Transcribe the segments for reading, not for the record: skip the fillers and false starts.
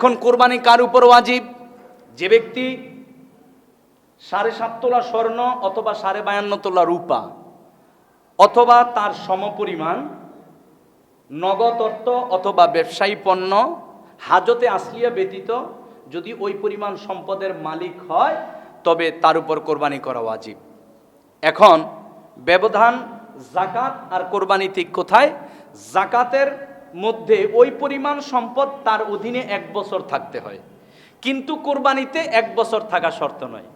এখন কোরবানি কার উপর ওয়াজিব? যে ব্যক্তি 7.5 তোলা স্বর্ণ অথবা 52.5 তোলা রূপা অথবা তার সমপরিমাণ নগদ অর্থ অথবা ব্যবসায়ী পণ্য হাজতে আসলিয়া ব্যতীত যদি ওই পরিমাণ সম্পদের মালিক হয় তবে তার উপর কোরবানি করা ওয়াজিব। এখন ব্যবধান জাকাত আর কোরবানি ঠিক কোথায়? জাকাতের মধ্যে ওই পরিমাণ সম্পদ তার অধীনে 1 বছর থাকতে হয়, কিন্তু কোরবানিতে 1 বছর থাকা শর্ত নয়।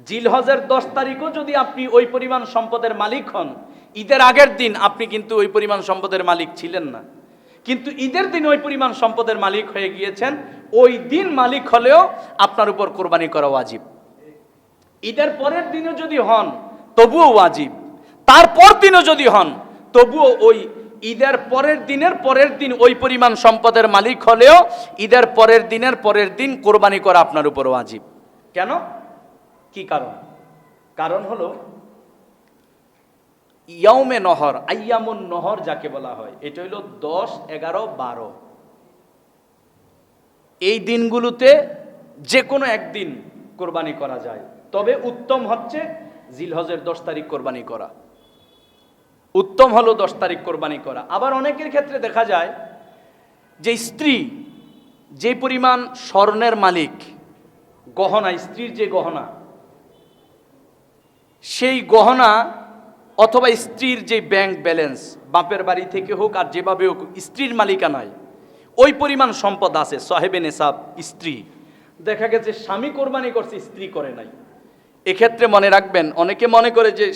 জিলহজের 10 তারিখও যদি আপনি ওই পরিমাণ সম্পদের মালিক হন, ঈদের আগের দিন আপনি কিন্তু ওই পরিমাণ সম্পদের মালিক ছিলেন না, কিন্তু ঈদের দিন ওই পরিমাণ সম্পদের মালিক হয়ে গিয়েছেন, ওই দিন মালিক হলেও আপনার উপর কোরবানি করা ওয়াজিব। ঈদের পরের দিনও যদি হন তবুও ওয়াজিব, তারপর দিনও যদি হন তবুও ওই ঈদের পরের দিন ওই পরিমাণ সম্পদের মালিক হলেও ঈদের পরের দিন কোরবানি করা আপনার উপর ওয়াজিব। কেন? কি কারণ? কারণ হলো ইয়াউমে নহর, আইয়ামুন নহর যাকে বলা হয়, এটা হলো 10, 11, 12 এই দিনগুলোতে যে কোনো একদিন কোরবানি করা যায়, তবে উত্তম হচ্ছে জিলহজের 10 তারিখ কোরবানি করা। উত্তম হলো 10 তারিখ কোরবানি করা। আবার অনেকের ক্ষেত্রে দেখা যায় যে স্ত্রী যে পরিমাণ স্বর্ণের মালিক, গহনা, স্ত্রীর যে গহনা, সেই গহনা অথবা স্ত্রীর যে ব্যাংক ব্যালেন্স বাপের বাড়ি থেকে হোক আর যেভাবে হোক স্ত্রীর মালিকানায় ওই পরিমাণ সম্পদ আছে, সাহেবে নেশাব স্ত্রী, দেখা গেছে স্বামী কোরবানি করছে স্ত্রী করে নাই। এক্ষেত্রে মনে রাখবেন, অনেকে মনে করে যে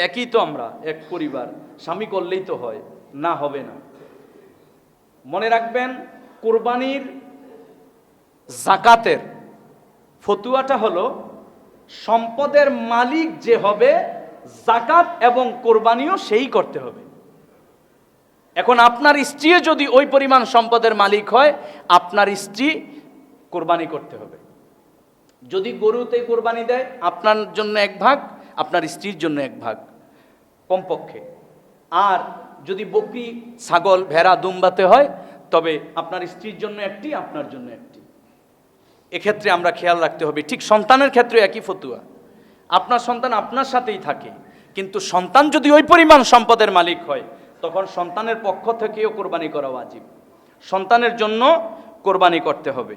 একই তো, আমরা এক পরিবার, স্বামী করলেই তো হয়, না, হবে না। মনে রাখবেন কোরবানির জাকাতের ফতুয়াটা হলো সম্পদের মালিক যে হবে জাকাত এবং কোরবানিও সেই করতে হবে। এখন আপনার স্ত্রী যদি ওই পরিমাণ সম্পদের মালিক হয়, আপনার স্ত্রী কোরবানি করতে হবে। যদি গরুতে কোরবানি দেয় আপনার জন্য 1 ভাগ, আপনার স্ত্রীর জন্য 1 ভাগ কমপক্ষে। আর যদি বকরি, ছাগল, ভেড়া, দুম্বাতে হয় তবে আপনার স্ত্রীর জন্য 1টি, আপনার জন্য 1টি। এক্ষেত্রে আমরা খেয়াল রাখতে হবে। ঠিক সন্তানের ক্ষেত্রে একই ফতুয়া, আপনার সন্তান আপনার সাথেই থাকে, কিন্তু সন্তান যদি ওই পরিমাণ সম্পদের মালিক হয় তখন সন্তানের পক্ষ থেকেও কোরবানি করা ওয়াজিব, সন্তানের জন্য কোরবানি করতে হবে।